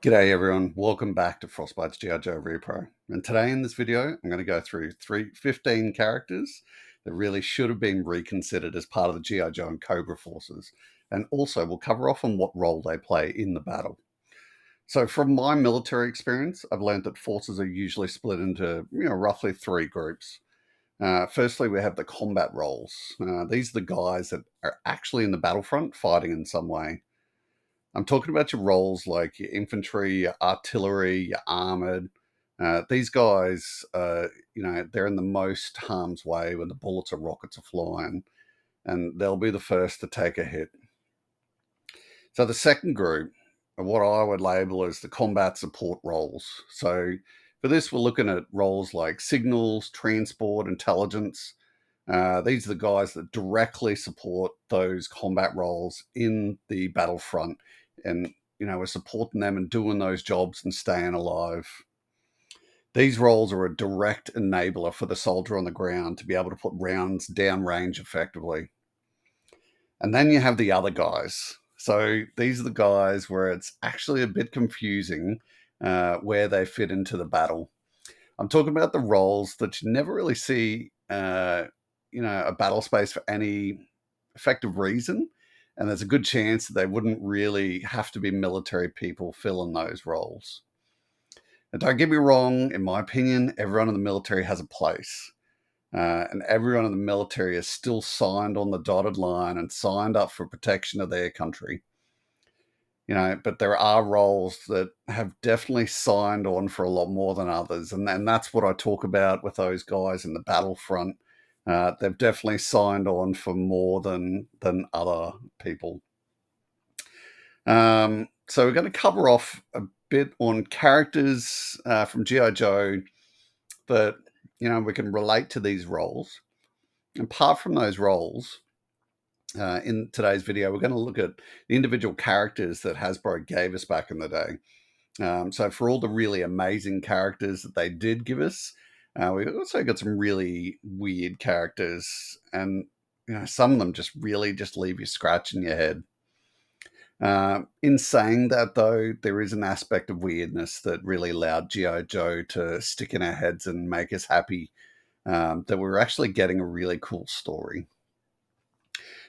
G'day everyone, welcome back to Frostbite's GI Joe Repro. And today in this video, I'm going to go through 15 characters that really should have been reconsidered as part of the GI Joe and Cobra forces. And also we'll cover off on what role they play in the battle. So from my military experience, I've learned that forces are usually split into roughly three groups. Firstly, we have the combat roles. These are the guys that are actually in the battlefront fighting in some way. I'm talking about your roles like your infantry, your artillery, your armored. These guys, they're in the most harm's way when the bullets or rockets are flying, and they'll be the first to take a hit. So the second group are what I would label as the combat support roles. So for this, we're looking at roles like signals, transport, intelligence. These are the guys that directly support those combat roles in the battlefront, and we're supporting them and doing those jobs and staying alive. These roles are a direct enabler for the soldier on the ground to be able to put rounds downrange effectively. And then you have the other guys. So these are the guys where it's actually a bit confusing where they fit into the battle. I'm talking about the roles that you never really see, a battle space for any effective reason. And there's a good chance that they wouldn't really have to be military people filling those roles. And don't get me wrong, in my opinion, everyone in the military has a place. And everyone in the military is still signed on the dotted line and signed up for protection of their country. But there are roles that have definitely signed on for a lot more than others. And that's what I talk about with those guys in the battlefront. They've definitely signed on for more than other people. So we're going to cover off a bit on characters from GI Joe that we can relate to these roles. And apart from those roles, in today's video, we're going to look at the individual characters that Hasbro gave us back in the day. So for all the really amazing characters that they did give us, we also got some really weird characters, and some of them just really just leave you scratching your head. In saying that, though, there is an aspect of weirdness that really allowed GI Joe to stick in our heads and make us happy that we were actually getting a really cool story.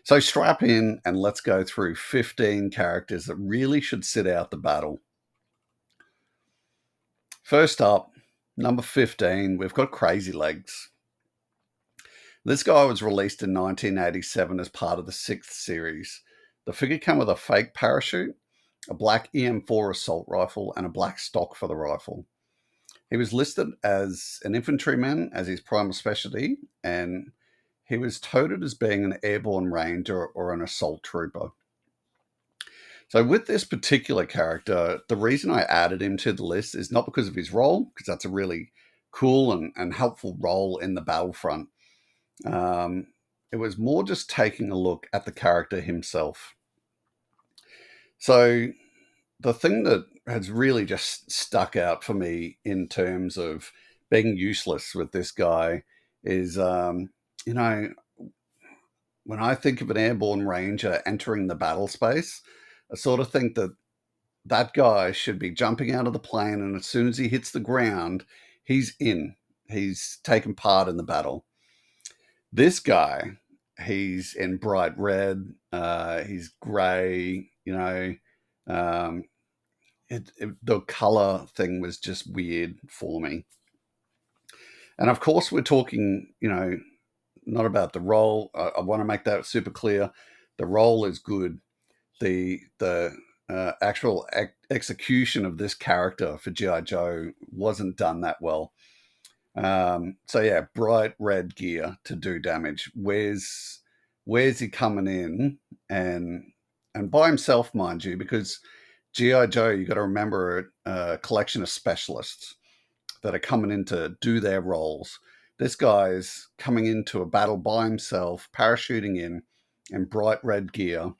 So strap in and let's go through 15 characters that really should sit out the battle. First up, number 15, we've got Crazy Legs. This guy was released in 1987 as part of the 6th series. The figure came with a fake parachute, a black EM4 assault rifle, and a black stock for the rifle. He was listed as an infantryman as his primal specialty, and he was touted as being an airborne ranger or an assault trooper. So with this particular character, the reason I added him to the list is not because of his role, because that's a really cool and helpful role in the battlefront. It was more just taking a look at the character himself. So the thing that has really just stuck out for me in terms of being useless with this guy is, when I think of an airborne ranger entering the battle space, I sort of think that that guy should be jumping out of the plane, and as soon as he hits the ground, he's in. He's taken part in the battle. This guy, he's in bright red. He's gray. The color thing was just weird for me. And of course, we're talking, not about the role. I want to make that super clear. The role is good. The actual execution of this character for GI Joe wasn't done that well. So yeah, bright red gear to do damage. Where's he coming in and by himself, mind you, because GI Joe, you got to remember, a collection of specialists that are coming in to do their roles. This guy is coming into a battle by himself, parachuting in bright red gear,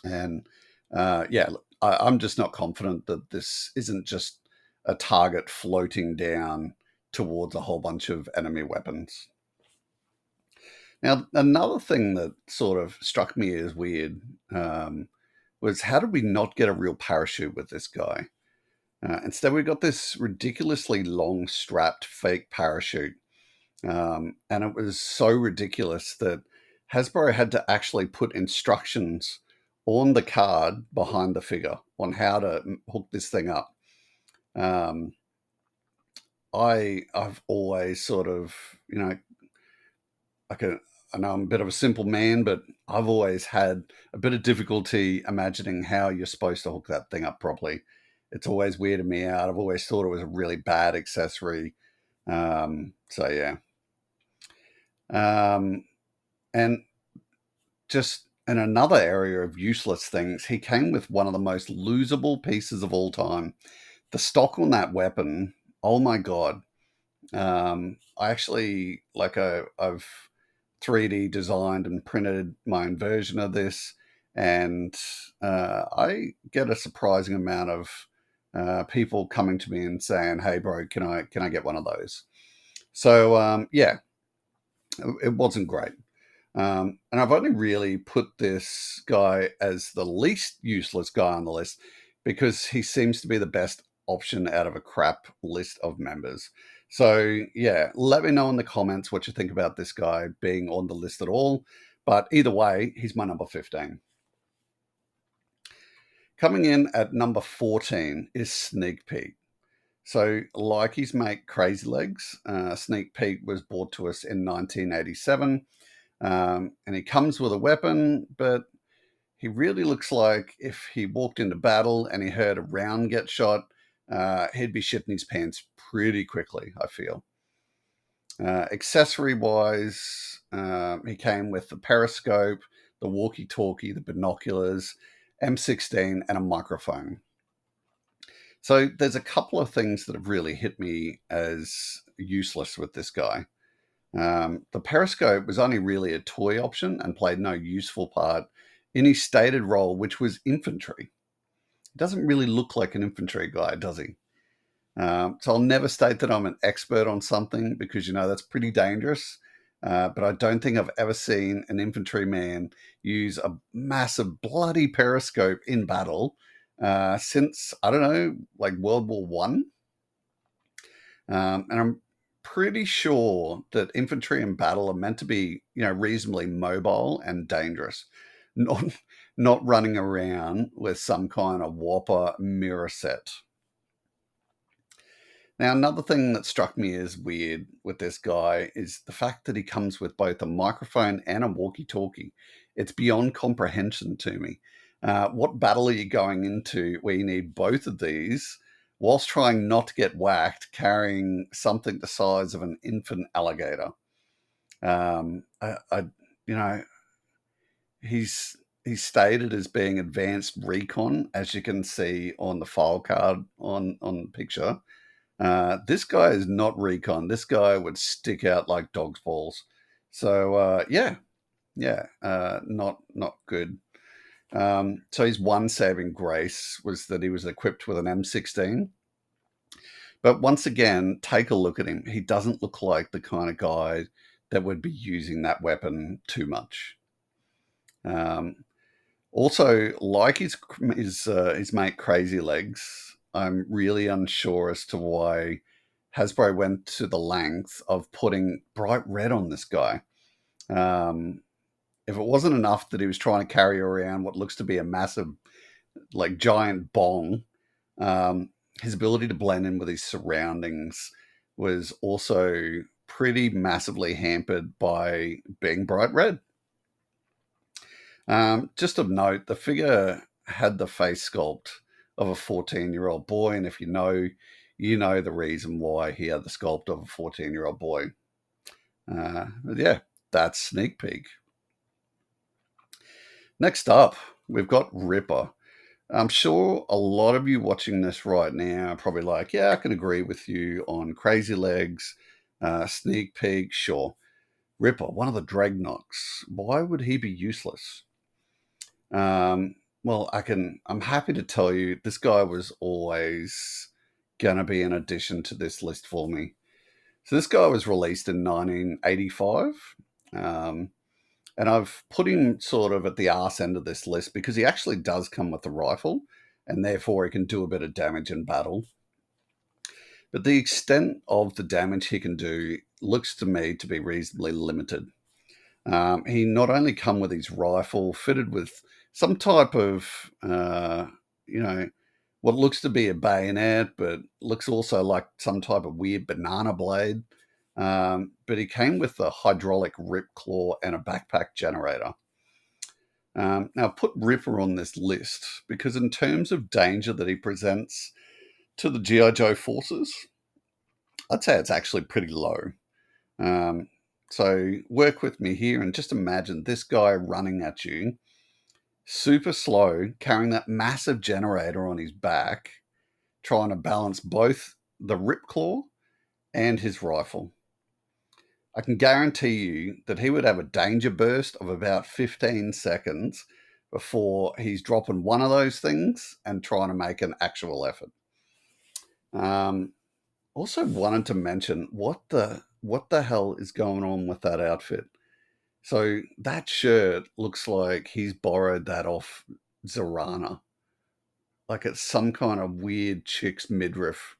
and I'm just not confident that this isn't just a target floating down towards a whole bunch of enemy weapons. Now, another thing that sort of struck me as weird was, how did we not get a real parachute with this guy? Instead, we got this ridiculously long strapped fake parachute. And it was so ridiculous that Hasbro had to actually put instructions on the card behind the figure on how to hook this thing up. I've always sort of, I know I'm a bit of a simple man, but I've always had a bit of difficulty imagining how you're supposed to hook that thing up properly. It's always weirded me out. I've always thought it was a really bad accessory. So yeah. And just in another area of useless things, he came with one of the most losable pieces of all time. The stock on that weapon, oh my God. I actually, I've 3D designed and printed my own version of this, and I get a surprising amount of people coming to me and saying, "Hey, bro, can I get one of those?" So yeah, it wasn't great. And I've only really put this guy as the least useless guy on the list because he seems to be the best option out of a crap list of members. So yeah, let me know in the comments what you think about this guy being on the list at all. But either way, he's my number 15. Coming in at number 14 is Sneak Peek. So, like his mate Crazy Legs, Sneak Peek was brought to us in 1987. And he comes with a weapon, but he really looks like if he walked into battle and he heard a round get shot, he'd be shitting his pants pretty quickly, I feel. Accessory wise, he came with the periscope, the walkie talkie, the binoculars, M16, and a microphone. So there's a couple of things that have really hit me as useless with this guy. The periscope was only really a toy option and played no useful part in his stated role, which was infantry. He doesn't really look like an infantry guy, does he? So I'll never state that I'm an expert on something because, that's pretty dangerous. But I don't think I've ever seen an infantryman use a massive bloody periscope in battle since, I don't know, like World War One. And I'm pretty sure that infantry in battle are meant to be, reasonably mobile and dangerous, not not running around with some kind of whopper mirror set. Now, another thing that struck me as weird with this guy is the fact that he comes with both a microphone and a walkie-talkie. It's beyond comprehension to me. What battle are you going into where you need both of these whilst trying not to get whacked carrying something the size of an infant alligator? I he's stated as being advanced recon, as you can see on the file card on the picture. This guy is not recon. This guy would stick out like dog's balls. So yeah, not good. So his one saving grace was that he was equipped with an M16. But once again, take a look at him. He doesn't look like the kind of guy that would be using that weapon too much. Also, like his mate Crazy Legs, I'm really unsure as to why Hasbro went to the length of putting bright red on this guy. If it wasn't enough that he was trying to carry around what looks to be a massive, like giant bong, his ability to blend in with his surroundings was also pretty massively hampered by being bright red. Just of note, the figure had the face sculpt of a 14-year-old boy, and if you know the reason why he had the sculpt of a 14-year-old boy. But yeah, that's Sneak Peek. Next up, we've got Ripper. I'm sure a lot of you watching this right now are probably like, yeah, I can agree with you on Crazy Legs, Sneak Peek, sure. Ripper, one of the Dreadnoks. Why would he be useless? Well, I'm happy to tell you this guy was always going to be an addition to this list for me. So this guy was released in 1985. And I've put him sort of at the arse end of this list because he actually does come with a rifle. and therefore he can do a bit of damage in battle. But the extent of the damage he can do looks to me to be reasonably limited. He not only come with his rifle fitted with some type of, what looks to be a bayonet, but looks also like some type of weird banana blade. But he came with a hydraulic rip claw and a backpack generator. Now, I've put Ripper on this list because in terms of danger that he presents to the GI Joe forces, I'd say it's actually pretty low. So work with me here and just imagine this guy running at you, super slow, carrying that massive generator on his back, trying to balance both the rip claw and his rifle. I can guarantee you that he would have a danger burst of about 15 seconds before he's dropping one of those things and trying to make an actual effort. Also wanted to mention what the hell is going on with that outfit. So that shirt looks like he's borrowed that off Zorana. Like it's some kind of weird chick's midriff.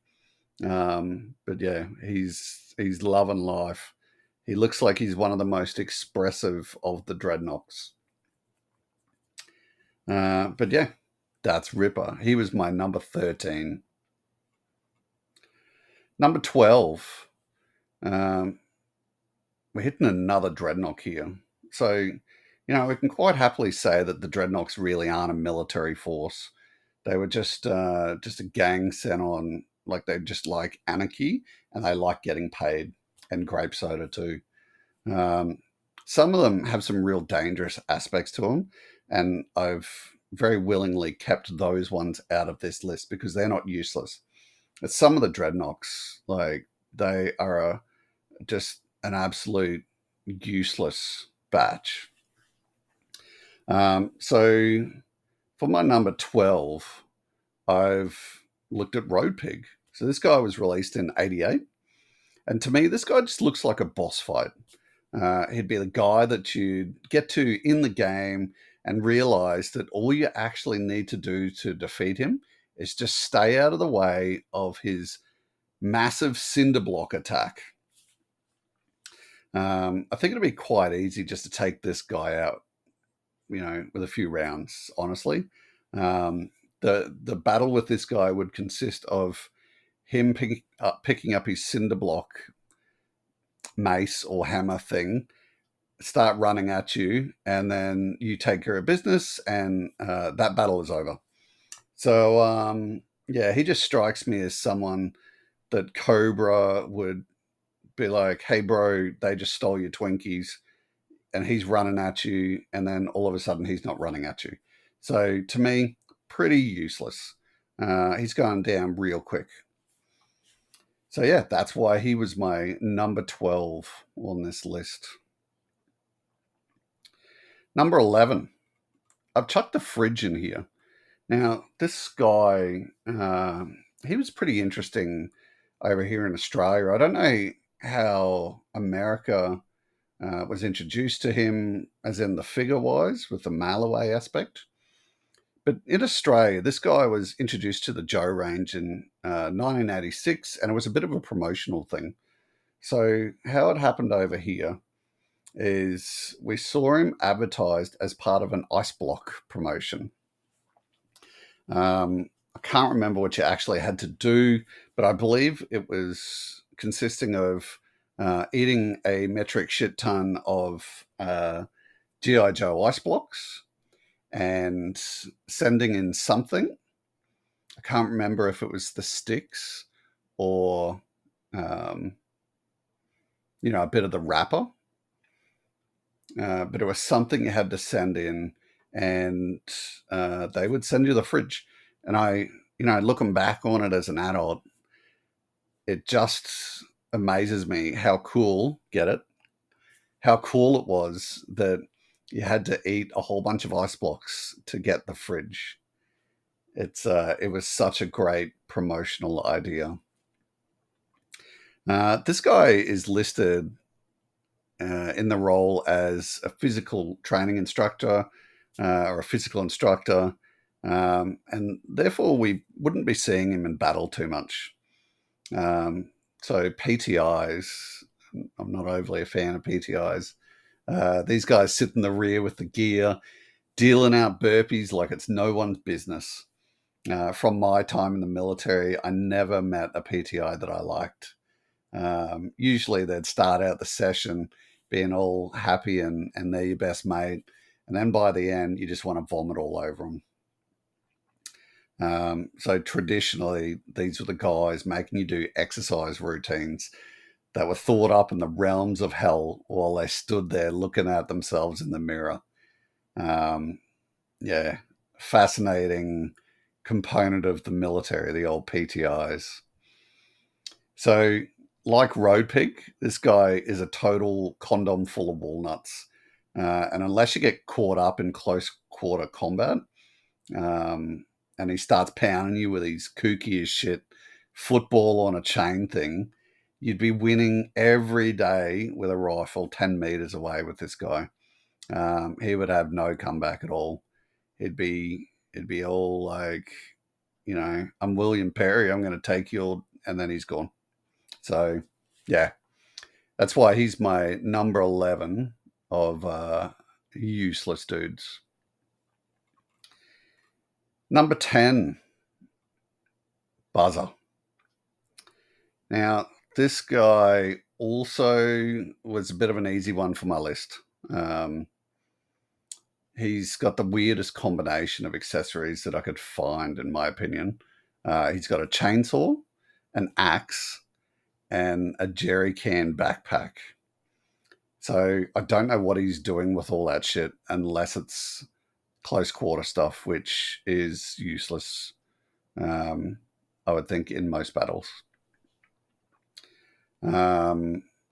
But yeah, he's loving life. He looks like he's one of the most expressive of the Dreadnoks. But yeah, that's Ripper. He was my number 13. Number 12. We're hitting another Dreadnok here. So, we can quite happily say that the Dreadnoks really aren't a military force. They were just a gang sent on, like they just like anarchy and they like getting paid, and grape soda too. Some of them have some real dangerous aspects to them, and I've very willingly kept those ones out of this list because they're not useless. But some of the Dreadnoks, like they are just an absolute useless batch. So for my number 12, I've looked at Road Pig. So this guy was released in 88. And to me, this guy just looks like a boss fight. He'd be the guy that you'd get to in the game and realize that all you actually need to do to defeat him is just stay out of the way of his massive cinder block attack. I think it'd be quite easy just to take this guy out, with a few rounds, honestly. The battle with this guy would consist of him picking up his cinder block mace or hammer thing, start running at you, and then you take care of business, and that battle is over. So, yeah, he just strikes me as someone that Cobra would be like, hey, bro, they just stole your Twinkies, and he's running at you, and then all of a sudden he's not running at you. So to me, pretty useless. He's going down real quick. So yeah, that's why he was my number 12 on this list. Number 11. I've chucked the Fridge in here. Now, this guy, he was pretty interesting over here in Australia. I don't know how America was introduced to him, as in the figure-wise, with the mail-away aspect. But in Australia, this guy was introduced to the Joe range in 1986, and it was a bit of a promotional thing. So how it happened over here is we saw him advertised as part of an ice block promotion. I can't remember what you actually had to do, but I believe it was consisting of eating a metric shit ton of GI Joe ice blocks and sending in something. I can't remember if it was the sticks or, a bit of the wrapper. But it was something you had to send in, and they would send you the Fridge. And I, looking back on it as an adult, it just amazes me how cool, how cool it was that you had to eat a whole bunch of ice blocks to get the Fridge. It was such a great promotional idea. This guy is listed in the role as a physical training instructor or a physical instructor. And therefore we wouldn't be seeing him in battle too much. So PTIs, I'm not overly a fan of PTIs. These guys sit in the rear with the gear, dealing out burpees like it's no one's business. From my time in the military, I never met a PTI that I liked. Usually they'd start out the session being all happy and they're your best mate. And then by the end, you just want to vomit all over them. So traditionally, these were the guys making you do exercise routines that were thought up in the realms of hell while they stood there looking at themselves in the mirror. Um, yeah, fascinating component of the military, the old PTIs. So, like Road Pig, this guy is a total condom full of walnuts. And unless you get caught up in close quarter combat, and he starts pounding you with his kooky as shit football on a chain thing, you'd be winning every day with a rifle 10 meters away with this guy. He would have no comeback at all. It'd be all like, I'm William Perry, I'm going to take you, and then he's gone. So, yeah, that's why he's my number 11 of useless dudes. Number 10, Buzzer. Now, this guy also was a bit of an easy one for my list. He's got the weirdest combination of accessories that I could find, in my opinion. He's got a chainsaw, an axe, and a jerry can backpack. So I don't know what he's doing with all that shit unless it's close quarter stuff, which is useless, I would think, in most battles.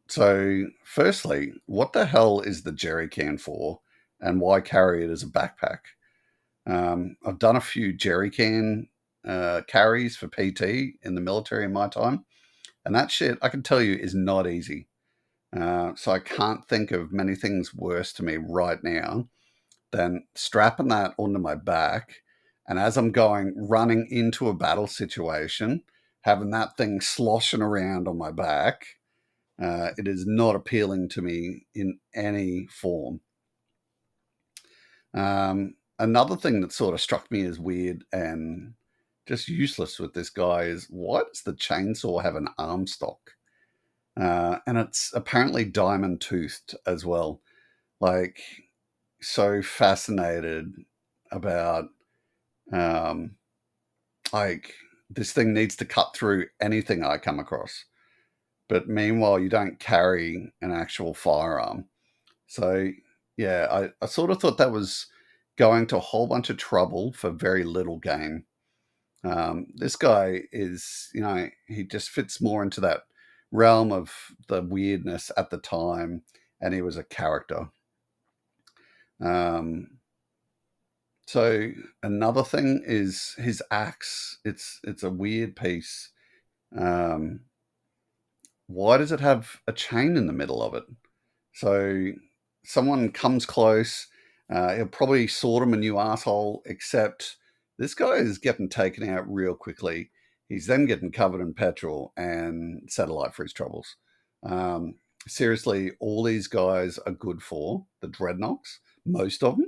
So, firstly, what the hell is the jerry can for, and why carry it as a backpack? I've done a few jerry can carries for PT in the military in my time, and that shit, I can tell you, is not easy. So I can't think of many things worse to me right now than strapping that onto my back, and as I'm running into a battle situation, having that thing sloshing around on my back. It is not appealing to me in any form. Another thing that sort of struck me as weird and just useless with this guy is, why does the chainsaw have an arm stock? And it's apparently diamond toothed as well. Like, so fascinated about, um, like, this thing needs to cut through anything I come across. But meanwhile, you don't carry an actual firearm. So, yeah, I sort of thought that was going to a whole bunch of trouble for very little gain. This guy is, he just fits more into that realm of the weirdness at the time, and he was a character. Um, so another thing is his axe. It's a weird piece. Um, why does it have a chain in the middle of it? So someone comes close, he'll probably sort him a new asshole, except this guy is getting taken out real quickly. He's then getting covered in petrol and satellite for his troubles. Um, Seriously, all these guys are good for, the dreadnoughts, most of them,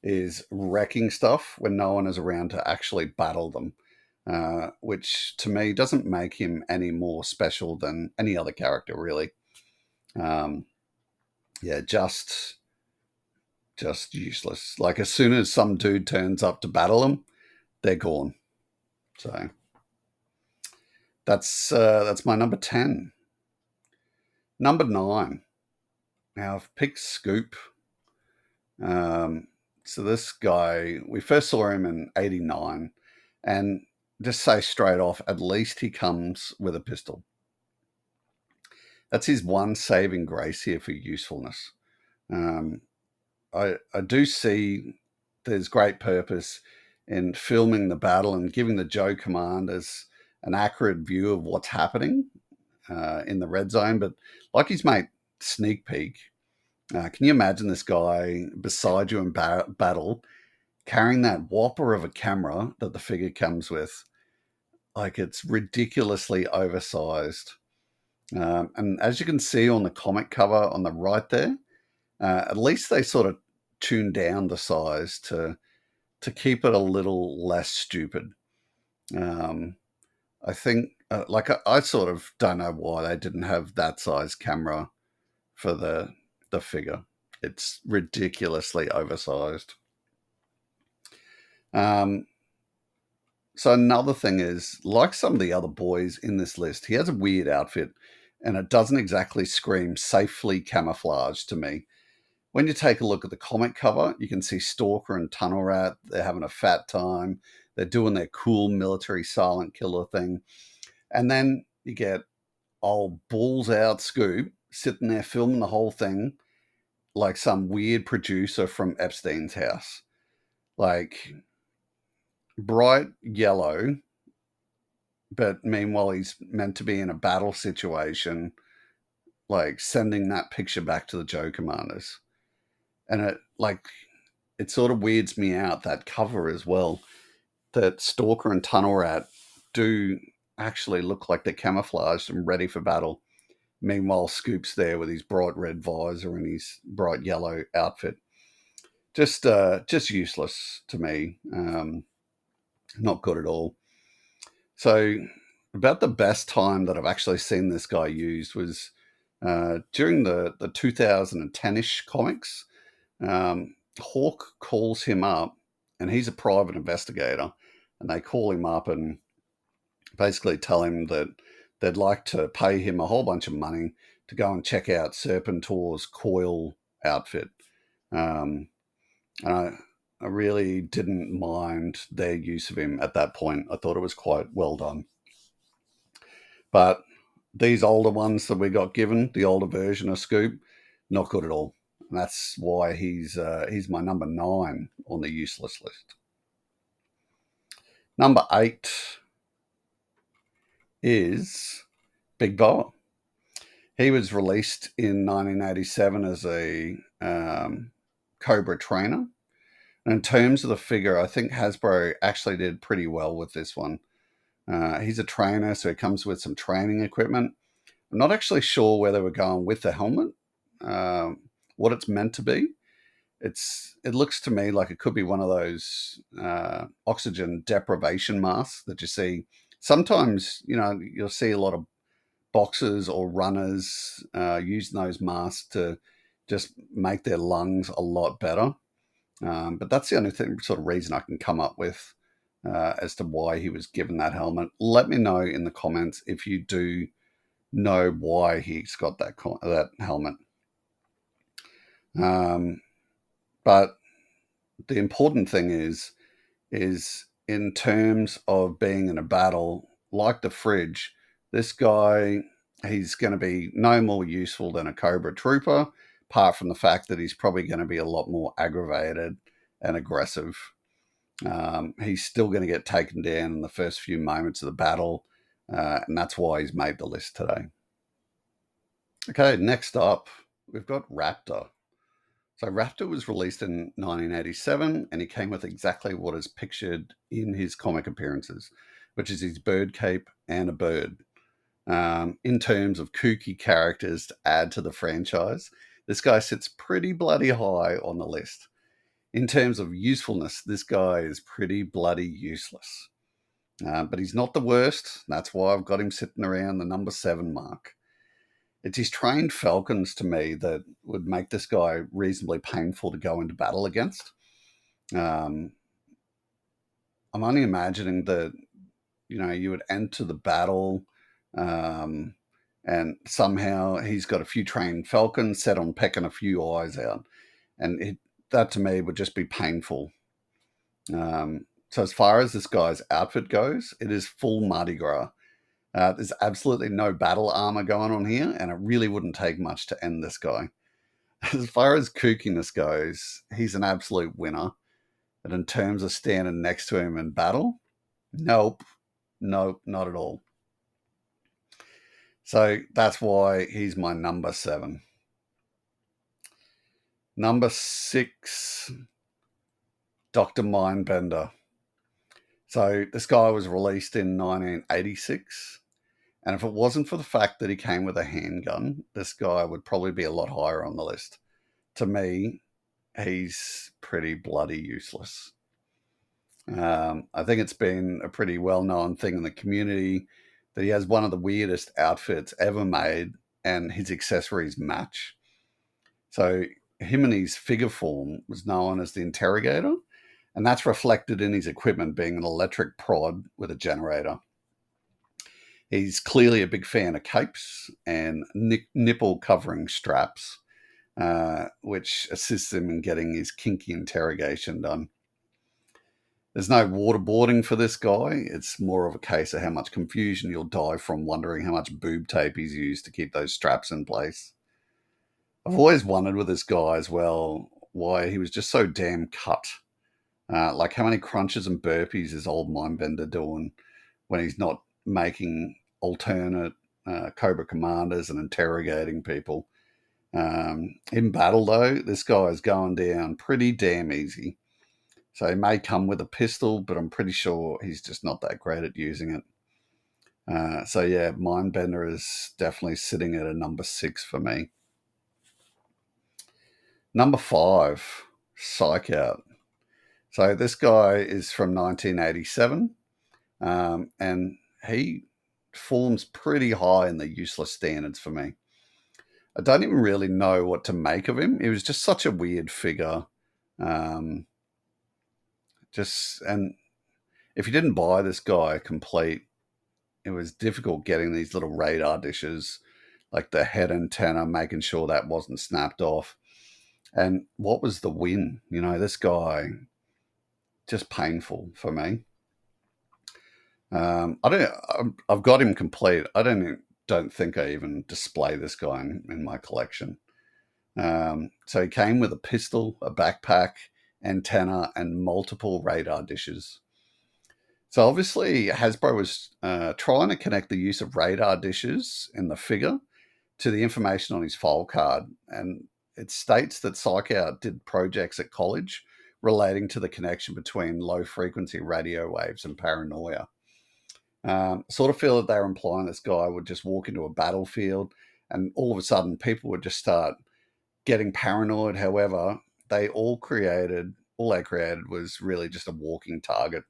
is wrecking stuff when no one is around to actually battle them. Which to me doesn't make him any more special than any other character, really. Um, yeah, just useless. Like, as soon as some dude turns up to battle them, they're gone. So that's my number 10. Number 9. Now I've picked Scoop. So this guy, we first saw him in '89, and just say straight off, at least he comes with a pistol. That's his one saving grace here for usefulness. Um, I do see there's great purpose in filming the battle and giving the Joe commanders an accurate view of what's happening in the red zone. But like his mate Sneak Peek, can you imagine this guy beside you in battle, carrying that whopper of a camera that the figure comes with, like it's ridiculously oversized. And as you can see on the comic cover on the right there, at least they sort of tuned down the size to keep it a little less stupid. I think, I sort of don't know why they didn't have that size camera for the figure. It's ridiculously oversized. So another thing is, like some of the other boys in this list, he has a weird outfit, and it doesn't exactly scream safely camouflaged to me. When you take a look at the comic cover, you can see Stalker and Tunnel Rat. They're having a fat time. They're doing their cool military silent killer thing. And then you get old balls out Scoop sitting there filming the whole thing like some weird producer from Epstein's house. Like bright yellow, but meanwhile he's meant to be in a battle situation, like sending that picture back to the Joe commanders. And it sort of weirds me out, that cover as well, that Stalker and Tunnel Rat do actually look like they're camouflaged and ready for battle. Meanwhile, Scoop's there with his bright red visor and his bright yellow outfit. Just useless to me. Not good at all. So about the best time that I've actually seen this guy used was during the 2010-ish comics. Hawk calls him up, and he's a private investigator, and they call him up and basically tell him that they'd like to pay him a whole bunch of money to go and check out Serpentor's coil outfit. And I really didn't mind their use of him at that point. I thought it was quite well done. But these older ones that we got given, the older version of Scoop, not good at all. And that's why he's my number 9 on the useless list. Number 8 is Big Boa. He was released in 1987 as a Cobra trainer. And in terms of the figure, I think Hasbro actually did pretty well with this one. He's a trainer, so he comes with some training equipment. I'm not actually sure whether we're going with the helmet, what it's meant to be. It looks to me like it could be one of those oxygen deprivation masks that you see. Sometimes, you'll see a lot of boxers or runners using those masks to just make their lungs a lot better. But that's the only sort of reason I can come up with as to why he was given that helmet. Let me know in the comments if you do know why he's got that helmet. But the important thing is in terms of being in a battle, like the fridge, this guy, he's going to be no more useful than a Cobra trooper, apart from the fact that he's probably going to be a lot more aggravated and aggressive. He's still going to get taken down in the first few moments of the battle, and that's why he's made the list today. Okay, next up, we've got Raptor. So Raptor was released in 1987, and he came with exactly what is pictured in his comic appearances, which is his bird cape and a bird. In terms of kooky characters to add to the franchise, this guy sits pretty bloody high on the list. In terms of usefulness, this guy is pretty bloody useless. But he's not the worst. That's why I've got him sitting around the number 7 mark. It's his trained falcons to me that would make this guy reasonably painful to go into battle against. I'm only imagining that, you would enter the battle and somehow he's got a few trained falcons set on pecking a few eyes out. And that to me would just be painful. So as far as this guy's outfit goes, it is full Mardi Gras. There's absolutely no battle armor going on here, and it really wouldn't take much to end this guy. As far as kookiness goes, he's an absolute winner. But in terms of standing next to him in battle, nope, not at all. So that's why he's my number 7. Number 6 Dr. Mindbender. So this guy was released in 1986. And if it wasn't for the fact that he came with a handgun, this guy would probably be a lot higher on the list. To me, he's pretty bloody useless. I think it's been a pretty well-known thing in the community that he has one of the weirdest outfits ever made, and his accessories match. So him and his figure form was known as the Interrogator, and that's reflected in his equipment being an electric prod with a generator. He's clearly a big fan of capes and nipple-covering straps, which assists him in getting his kinky interrogation done. There's no waterboarding for this guy. It's more of a case of how much confusion you'll die from wondering how much boob tape he's used to keep those straps in place. I've always wondered with this guy as well why he was just so damn cut. Like how many crunches and burpees is old Mindbender doing when he's not making alternate Cobra commanders and interrogating people. In battle, though, this guy is going down pretty damn easy. So he may come with a pistol, but I'm pretty sure he's just not that great at using it. So yeah, Mindbender is definitely sitting at a number 6 for me. Number 5, Psych-Out. So this guy is from 1987, and he forms pretty high in the useless standards for me. I don't even really know what to make of him. He was just such a weird figure. And if you didn't buy this guy complete, it was difficult getting these little radar dishes, like the head antenna, making sure that wasn't snapped off. And what was the win? You know, this guy, just painful for me. I've got him complete. I don't think I even display this guy in my collection. So he came with a pistol, a backpack, antenna, and multiple radar dishes. So obviously Hasbro was trying to connect the use of radar dishes in the figure to the information on his file card. And it states that Psych-Out did projects at college relating to the connection between low frequency radio waves and paranoia. Sort of feel that they're implying this guy would just walk into a battlefield and all of a sudden people would just start getting paranoid. However, all they created was really just a walking target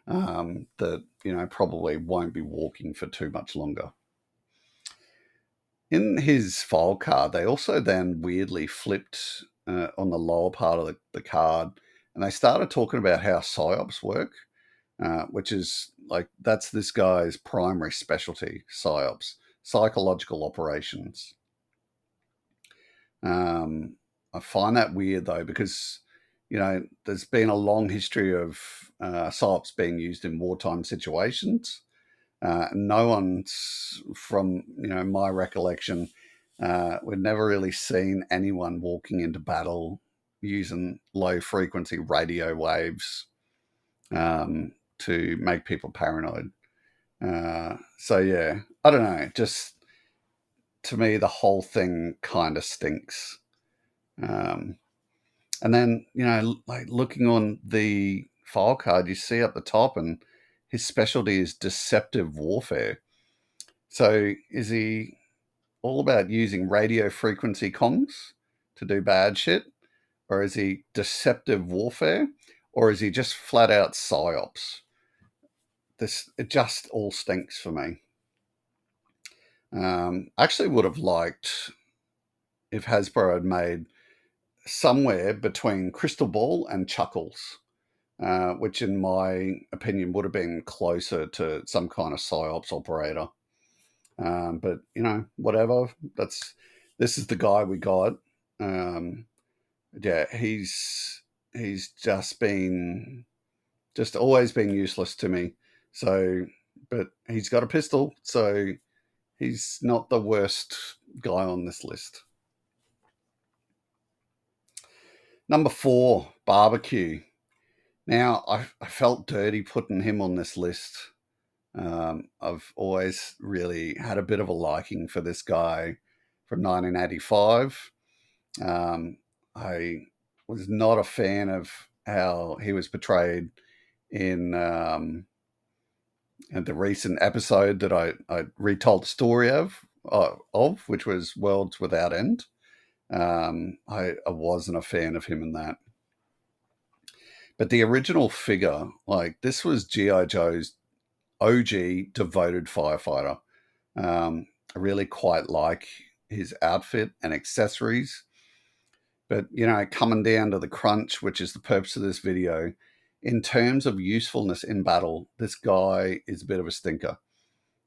that, probably won't be walking for too much longer. In his file card, they also then weirdly flipped on the lower part of the card, and they started talking about how PSYOPs work, which is that's this guy's primary specialty, PSYOPs, psychological operations. I find that weird though, because there's been a long history of PSYOPs being used in wartime situations. No one's, from my recollection, we've never really seen anyone walking into battle using low frequency radio waves to make people paranoid. So yeah, I don't know. Just to me, the whole thing kind of stinks. And then looking on the file card, you see up the top, and his specialty is deceptive warfare. So is he all about using radio frequency comms to do bad shit? Or is he deceptive warfare? Or is he just flat out PSYOPs? It just all stinks for me. I actually would have liked if Hasbro had made somewhere between Crystal Ball and Chuckles, which in my opinion would have been closer to some kind of PSYOPs operator. But whatever. This is the guy we got. Yeah, he's just always been useless to me. So, but he's got a pistol, so he's not the worst guy on this list. Number 4, Barbecue. Now, I felt dirty putting him on this list. I've always really had a bit of a liking for this guy from 1985. I was not a fan of how he was portrayed in the recent episode that I retold the story of, which was Worlds Without End. I wasn't a fan of him in that. But the original figure, like, this was GI Joe's OG devoted firefighter. I really quite like his outfit and accessories. But, coming down to the crunch, which is the purpose of this video, in terms of usefulness in battle, this guy is a bit of a stinker.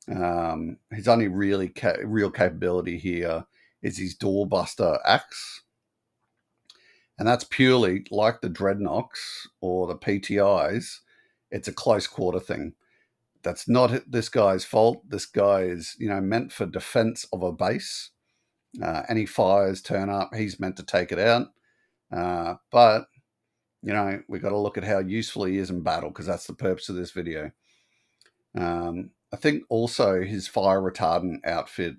His only really real capability here is his doorbuster axe. And that's purely like the Dreadnoks or the PTIs. It's a close quarter thing. That's not this guy's fault. This guy is, meant for defense of a base. Any fires turn up, he's meant to take it out. But, we've got to look at how useful he is in battle, because that's the purpose of this video. I think also his fire retardant outfit,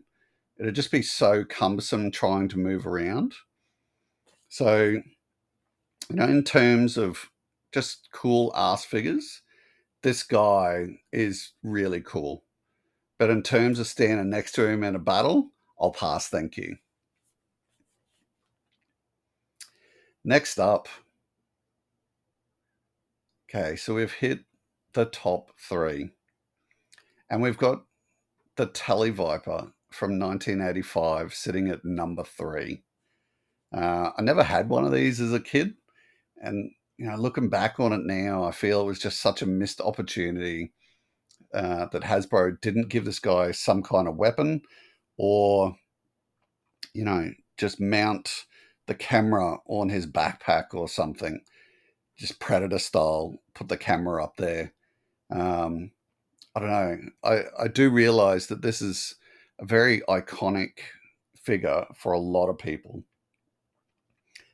it'd just be so cumbersome trying to move around. So, in terms of just cool ass figures, this guy is really cool. But in terms of standing next to him in a battle, I'll pass, thank you. Next up. Okay, so we've hit the top 3. And we've got the Tele-Viper from 1985 sitting at number 3. I never had one of these as a kid. And, looking back on it now, I feel it was just such a missed opportunity that Hasbro didn't give this guy some kind of weapon, or, just mount the camera on his backpack or something. Just Predator style, put the camera up there. I don't know. I do realize that this is a very iconic figure for a lot of people.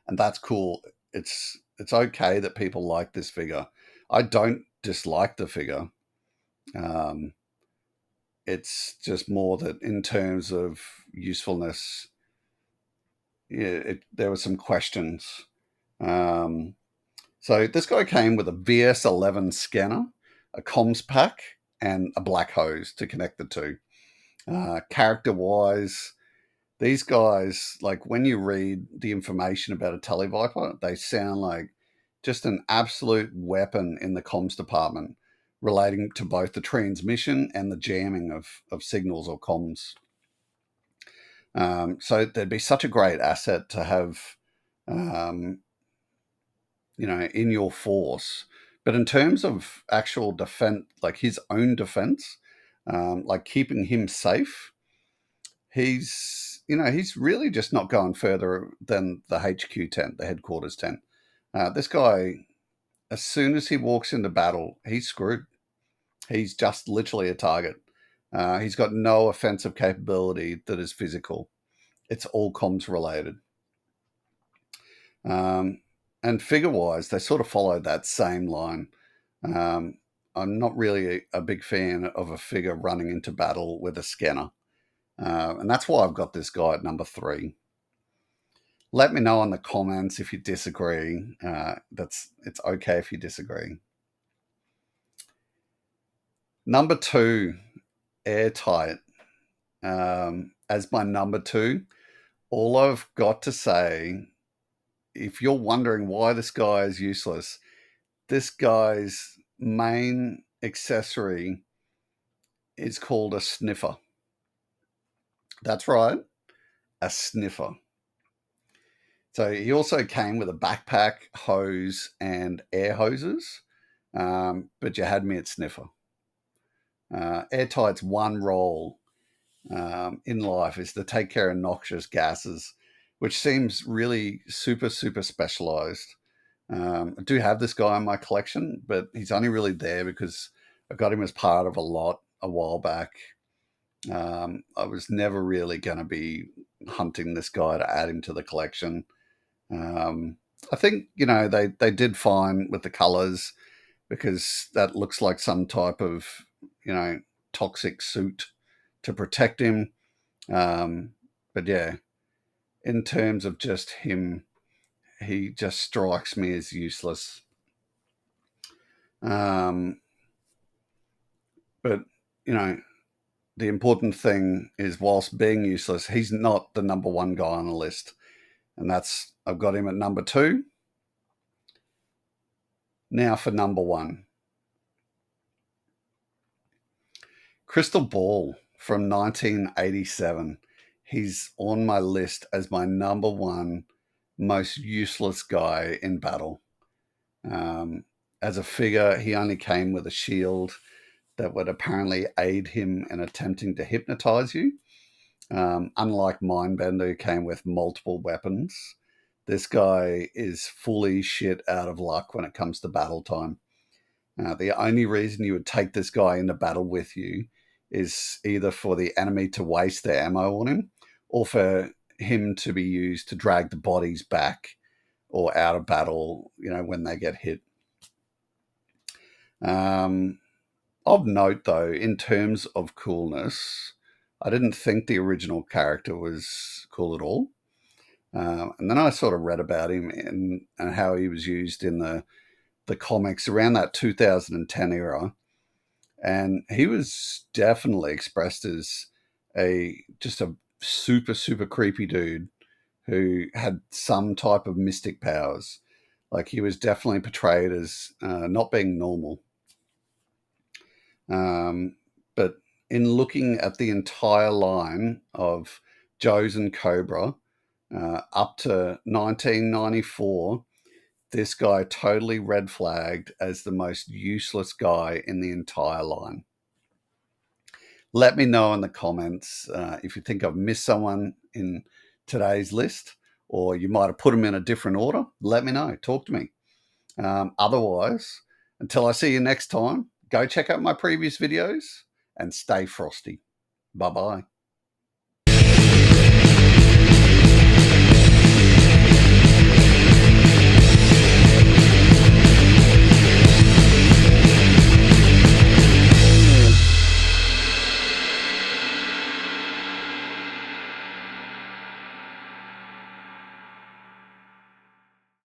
And that's cool. It's okay that people like this figure. I don't dislike the figure. It's just more that in terms of usefulness, there were some questions. So this guy came with a VS11 scanner, a comms pack, and a black hose to connect the two. Character-wise, these guys, like, when you read the information about a Tele-Viper, they sound like just an absolute weapon in the comms department, relating to both the transmission and the jamming of signals or comms. So there'd be such a great asset to have, in your force. But in terms of actual defense, like his own defense, like keeping him safe, he's really just not going further than the HQ tent, the headquarters tent. This guy, as soon as he walks into battle, he's screwed. He's just literally a target. He's got no offensive capability that is physical. It's all comms related. And figure-wise, they sort of follow that same line. I'm not really a big fan of a figure running into battle with a scanner. And that's why I've got this guy at number 3. Let me know in the comments if you disagree. It's okay if you disagree. Number 2, Airtight. As my number 2, all I've got to say, if you're wondering why this guy is useless, this guy's main accessory is called a sniffer. That's right, a sniffer. So he also came with a backpack, hose, and air hoses, but you had me at sniffer. Airtight's one role in life is to take care of noxious gases, which seems really super, super specialized. I do have this guy in my collection, but he's only really there because I got him as part of a lot a while back. I was never really going to be hunting this guy to add him to the collection. I think, they did fine with the colors, because that looks like some type of, toxic suit to protect him. But yeah, in terms of just him, he just strikes me as useless. But, you know, the important thing is, whilst being useless, he's not the number one guy on the list. And that's, I've got him at number 2. Now for number 1. Crystal Ball from 1987. He's on my list as my number 1 most useless guy in battle. As a figure, he only came with a shield that would apparently aid him in attempting to hypnotize you. Unlike Mindbender, who came with multiple weapons, this guy is fully shit out of luck when it comes to battle time. The only reason you would take this guy into battle with you is either for the enemy to waste their ammo on him, or for him to be used to drag the bodies back or out of battle, when they get hit. Of note, though, in terms of coolness, I didn't think the original character was cool at all. And then I sort of read about him and how he was used in the comics around that 2010 era. And he was definitely expressed as just a super, super creepy dude who had some type of mystic powers. Like, he was definitely portrayed as not being normal. But in looking at the entire line of Joes and Cobra up to 1994, this guy totally red flagged as the most useless guy in the entire line. Let me know in the comments if you think I've missed someone in today's list, or you might have put them in a different order. Let me know. Talk to me. Otherwise, until I see you next time, go check out my previous videos and stay frosty. Bye-bye.